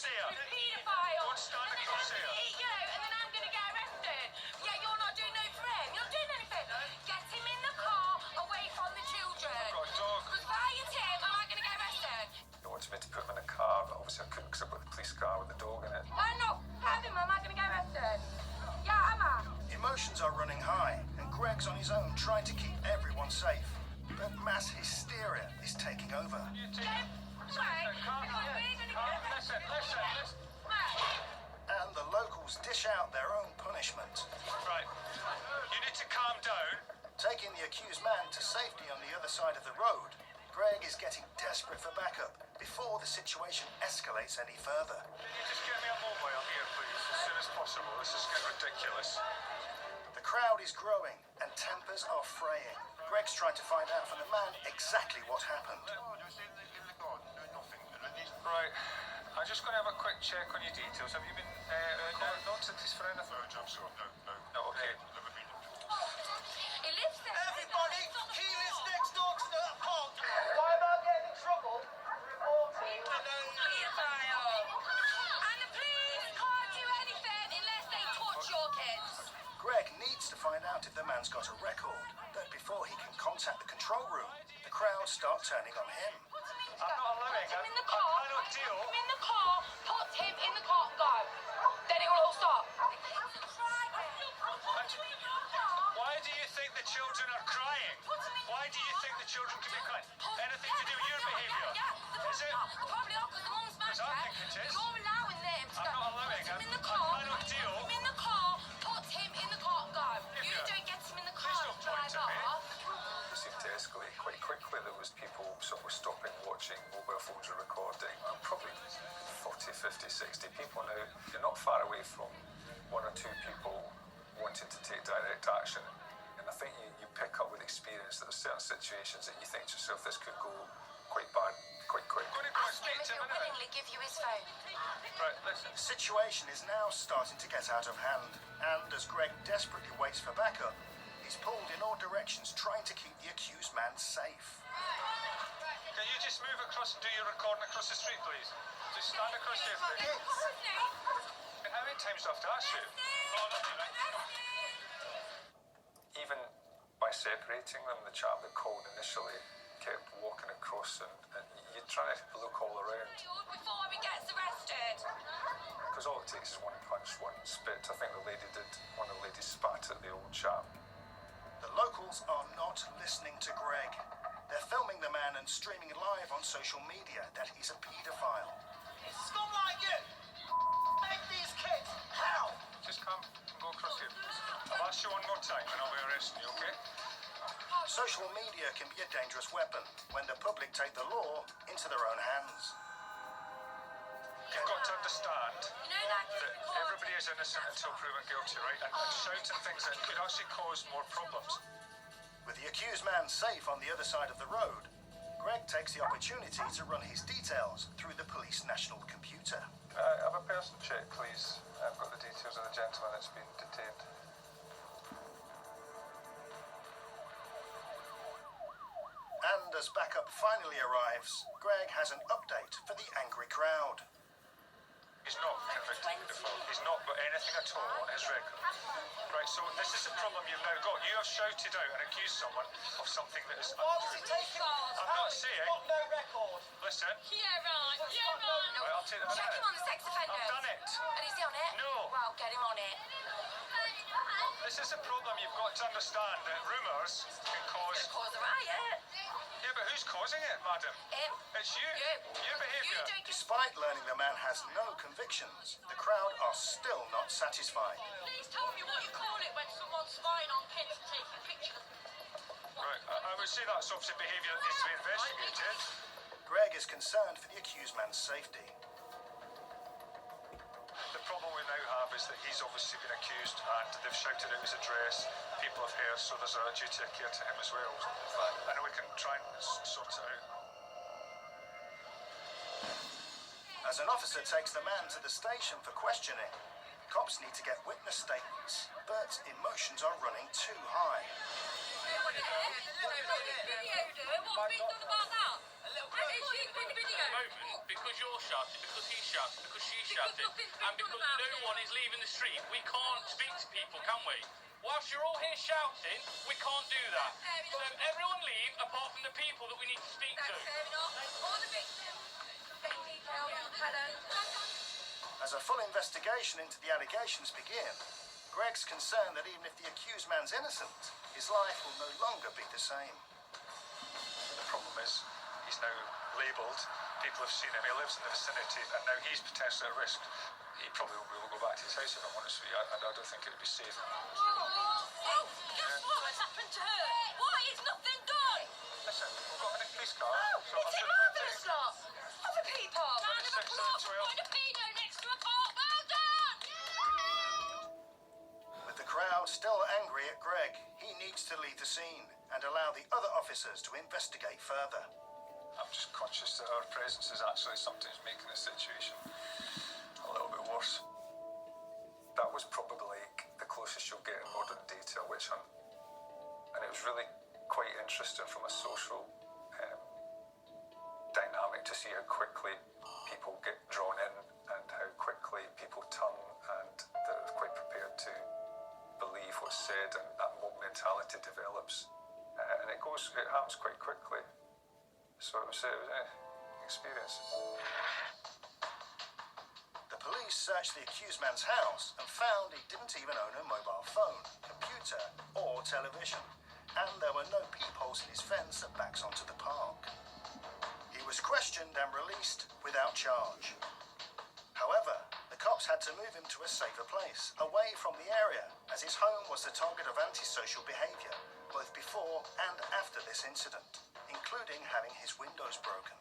here. Paedophile. Don't stand across here. Eat you, and then I'm going to get arrested. Yeah, you're not doing no for him. You're not doing anything. Get him in the car, away from the children. I've got a dog. Because if I hit him, am I going to get arrested? They wanted me to put him in a car, but obviously I couldn't because I've got the police car with the dog in it. I'm not having him. Am I going to get arrested? Yeah, am I? Emotions are running high, and Greg's on his own trying to keep everyone safe. But mass hysteria is taking over. You take Wait. calm, listen. And the locals dish out their own punishment, Right. You need to calm down. taking the accused man to safety on the other side of the road. Greg is getting desperate for backup before the situation escalates any further. Can you just get me a mobile here, please, as soon as possible? This is getting ridiculous. The crowd is growing and tempers are fraying. Greg's trying to find out from the man exactly what happened. Right. I'm just going to have a quick check on your details. Have you been noticed for anything? No, okay. He lives there. Everybody, he lives next door to the park. Why am I getting in trouble? Reporting. Paedophile. And the police can't do anything unless they touch your kids. Greg needs to find out if the man's got a record, but before he can contact the control room, the crowd start turning on him. I'm not allowing. Put him in the I car. cannot deal. Put him in the car. Put him in the car. Go. Then it will all stop. Why do you think the children are crying? Why do you think the children could be crying? Anything to do with your behaviour? Yeah. Is it? Probably are, because the mum's Because I think it is. You're allowing them to I'm go. not allowing. Put him in the I car. cannot deal. Put him in the car. Put him in the car. Go. You Yeah. don't get him in the car. Please don't point Drive at me. off. It seemed to escalate quite quickly. There was people sort of stopping, watching, mobile phones are recording. Probably 40, 50, 60 people now. You're not far away from one or two people wanting to take direct action. And I think you pick up with experience that there's certain situations that you think to yourself, this could go quite bad, quite quick. I'm going to go and Ask him speak if to him he'll now. willingly give you his phone. Right, listen. The situation is now starting to get out of hand, and as Greg desperately waits for backup, he's pulled in all directions trying to keep the accused man safe. Can you just move across and do your recording across the street, please? Just stand across here, please. And how many times do I have to ask you? Even by separating them, the chap that called initially kept walking across and you're trying to look all around. Before he gets arrested. Because all it takes is one punch, one spit. I think one of the ladies spat at the old chap. The locals are not listening to Greg. They're filming the man and streaming live on social media that he's a paedophile. Scum like you. Make these kids. How? Just come and go across here, please. I'll ask you one more time and I'll be arresting you, okay? Social media can be a dangerous weapon when the public take the law into their own hands. You've got to understand You know that that everybody is innocent until proven guilty, right? And shouting things that could actually cause more problems. With the accused man safe on the other side of the road, Greg takes the opportunity to run his details through the police national computer. Have a person check, please. I've got the details of the gentleman that's been detained. And as backup finally arrives, Greg has an update for the angry crowd. He's not convicted of default. He's not got anything at all on his record. Right, so this is the problem you've now got. You have shouted out and accused someone of something that is Why was he untrue. taking? I'm not saying. Got no record. Listen, Yeah, right. Yeah, right. right, I'll take them Check him on the sex offenders. I've done it. And is he on it? No. Well, get him on it. This is the problem you've got to understand, that rumours can cause... Cause a riot. Yeah, but who's causing it, madam? Him. It's you. You. Your behaviour. You don't get... Despite learning the man has no convictions, the crowd are still not satisfied. Please tell me what you call it when someone's spying on kids and taking pictures. Right, I would say that's obviously behaviour that needs to be investigated. Greg is concerned for the accused man's safety. The problem we now have is that he's obviously been accused and they've shouted out his address. People have heard, so there's a duty of care to him as well. And we can try and sort it out. As an officer takes the man to the station for questioning, cops need to get witness statements, but emotions are running too high. What's being done about that? video. moment, because you're shouting, because he's shouting, because she's shouting, nothing's been and because done about no it. one is leaving the street, we can't speak to people, can we? Whilst you're all here shouting, we can't do that. So everyone leave, apart from the people that we need to speak to. Fair enough. All the victims. Get details. Helen. As a full investigation into the allegations begin, Greg's concerned that even if the accused man's innocent, his life will no longer be the same. The problem is, he's now labelled. People have seen him. He lives in the vicinity, and now he's potentially at risk. He probably won't be able to go back to his house, if I'm honest with you. I don't think it would be safe. Oh, guess what has happened to her? Why is nothing done? Listen, we've got a police car. Oh, so it's a marvellous lot. Other people. Round of 6 and applause for 12. putting a pedo next to a cop. Well done. With the crowd still angry at Greg, he needs to leave the scene and allow the other officers to investigate further. I'm just conscious that our presence is actually sometimes making the situation a little bit worse. That was probably the closest you'll get in modern day to a witch hunt. And it was really quite interesting from a social dynamic to see how quickly people get drawn in and how quickly people turn, and they're quite prepared to believe what's said, and that mob mentality develops. And it happens quite quickly. So it was an experience. The police searched the accused man's house and found he didn't even own a mobile phone, computer, or television, and there were no peepholes in his fence that backs onto the park. He was questioned and released without charge. However, the cops had to move him to a safer place, away from the area, as his home was the target of antisocial behaviour, both before and after this incident, including having his windows broken.